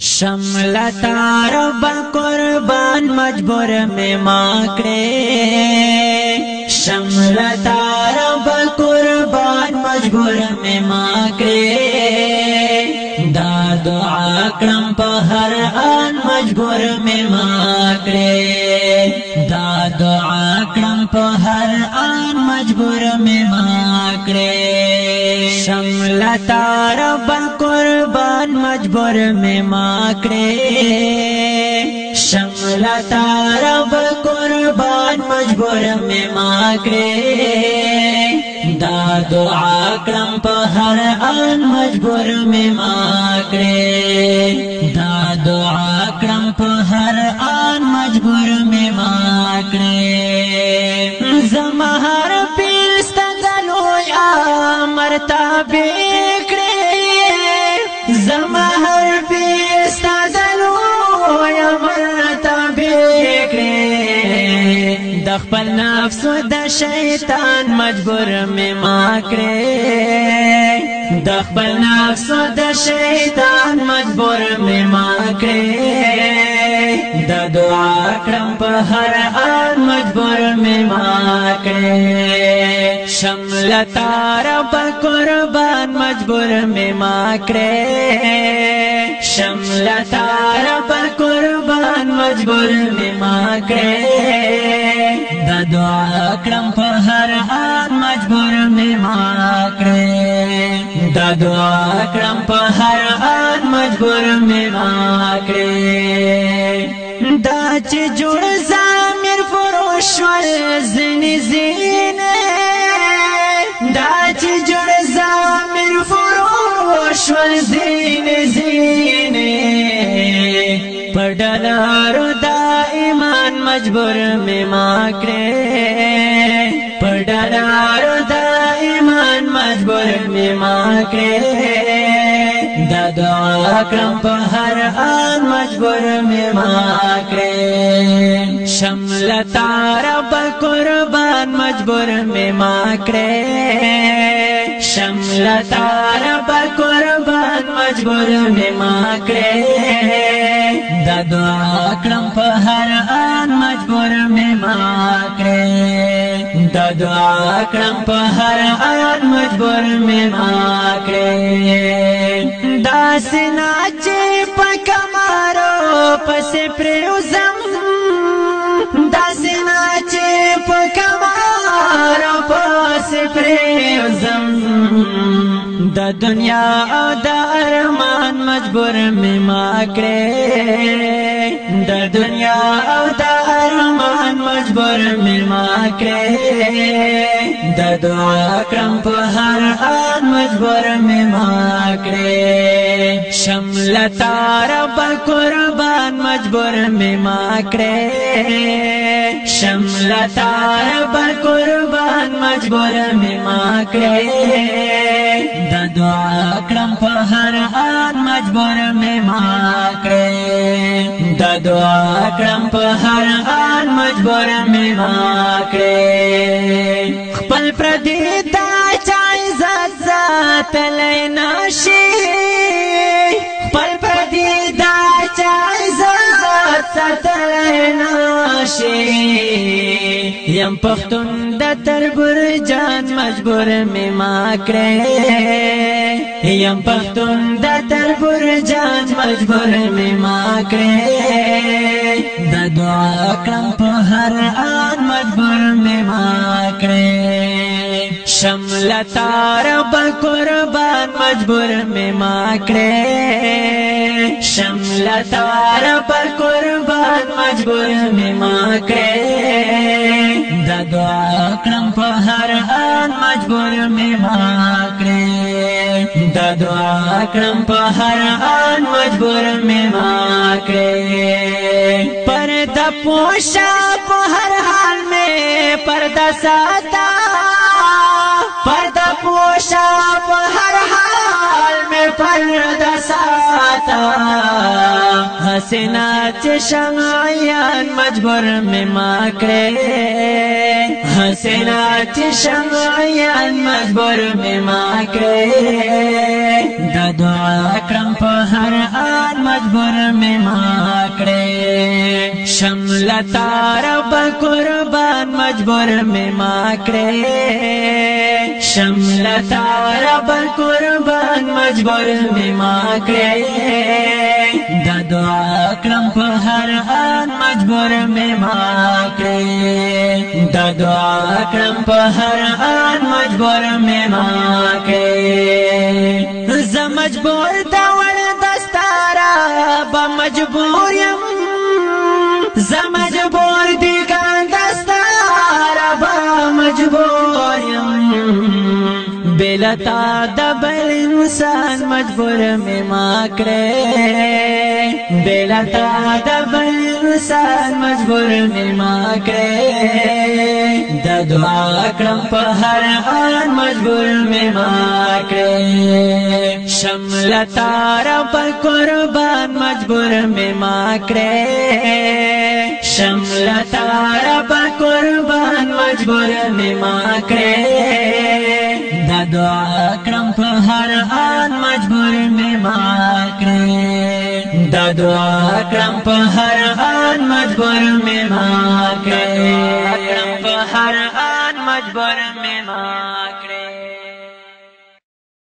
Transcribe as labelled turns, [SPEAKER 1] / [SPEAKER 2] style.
[SPEAKER 1] شملتا رب قربان مجبور میں ماکڑے شملتا رب قربان مجبور میں ماکڑے دا دعا کرم پا ہر آن مجبور میں ماکڑے دا دعا کرم پا ہر آن مجبور میں ماکڑے شملتا رب قربان مجبور میں ماکڑے شملتا رب قربان مجبور میں ماکڑے دا دعا کرم پا ہر آن مجبور میں ماکڑے دا دعا کرم پا ہر آن مجبور میں ماکڑے زمہر پیست دلویا مرتبے زمہر پیست دلویا مرتبے دخپل نفس دا شیطان مجبور میں ماکڑے دخپل نفس دا شیطان مجبور میں ماکڑے دا دعا کرم پا ہر آن مجبور میں ماکڑے شملتا رب قربان مجبور میں ماکڑے شملتا رب قربان مجبور میں ماکڑے دا دعا کرم پا ہر آن مجبور میں ماکڑے دا دعا کرم پا ہر آن مجبور میں ماکڑے دا چی جوڑ زامر فروش والزن زین دا چی جوڑ زامر فروش والزن زین پڑلارو دا ایمان مجبور میں ماکڑے پڑلارو دا ایمان مجبور میں ماکڑے دا دعا کرم پا ہر آن مجبور میں ماکڑے شملتا رب قربان مجبور میں ماکڑے شملتا رب قربان مجبور میں ماکڑے دا دعا کرم پا ہر آن مجبور میں ماکڑے دا دعا کرم پا ہر آن مجبور میں ماکڑے دا سناچے پا کمارو پس پریوزم دا سناچے پا کمارو پس پریوزم دا دنیا او دا ارمان مجبور میں ماکڑے دا دنیا او دا ارمان مجبور میں ماکڑے دا دعا کرم پا ہر آن مجبور میں ماکڑے شملتا رب قربان مجبور میں ماکڑے شملتا رب قربان مجبور میں ماکڑے دا دعا کرم پا ہر آن مجبور میں ماکڑے دا دعا کرم پا ہر آن مجبور میں ماکڑے خپل پردی دا چاہی ذات ذات لینا شی خپل پردی دا چاہی ذات ذات لینا شی یم پختون دا تربور جان مجبور میں ماکڑے یم پختون دا تربور جان مجبور میں ماکڑے دا دعا کرم پا ہر آن مجبور میں ماکڑے شملتا رب قربان مجبور میں ماکڑے شملتا رب قربان مجبور میں ماکڑے دا دعا کرم پا ہر آن مجبور میں ماکڑے دا دعا کرم پا ہر آن مجبور میں ماکڑے پردہ پوشا پا ہر حال میں پردہ ساتا پردہ پوشا پا ہر حال میں پردہ ساتا حسنات شمعیان مجبور میں ماکڑے حسینات شمعیان مجبور می ما کړې د دعا کرم په هر آن مجبور می ما کړې شملتا رب قربان مجبور می ما کړې شملتا رب قربان مجبور می ما کړې د دعا کرم په هر آن مجبور می ما کړې د دعا کرم په هر آن مجبور می ما کړې ز مجبور دا ور دستارا با مجبور یم ز مجبور دی ګان دستارا با مجبور یم بلتا د بل انسان مجبور می ما کړې بلتا د بل انسان مجبور می ما کړې د دعا کرم په هر آن مجبور می ما کړې شملتا رب قربان مجبور می ما کړې شملتا رب قربان مجبور می ما کړې د دعا کرم په هر آن مجبور می ما کړې د دعا کرم په هر آن مجبور می ما کړې کرم په هر آن مجبور می ما کړې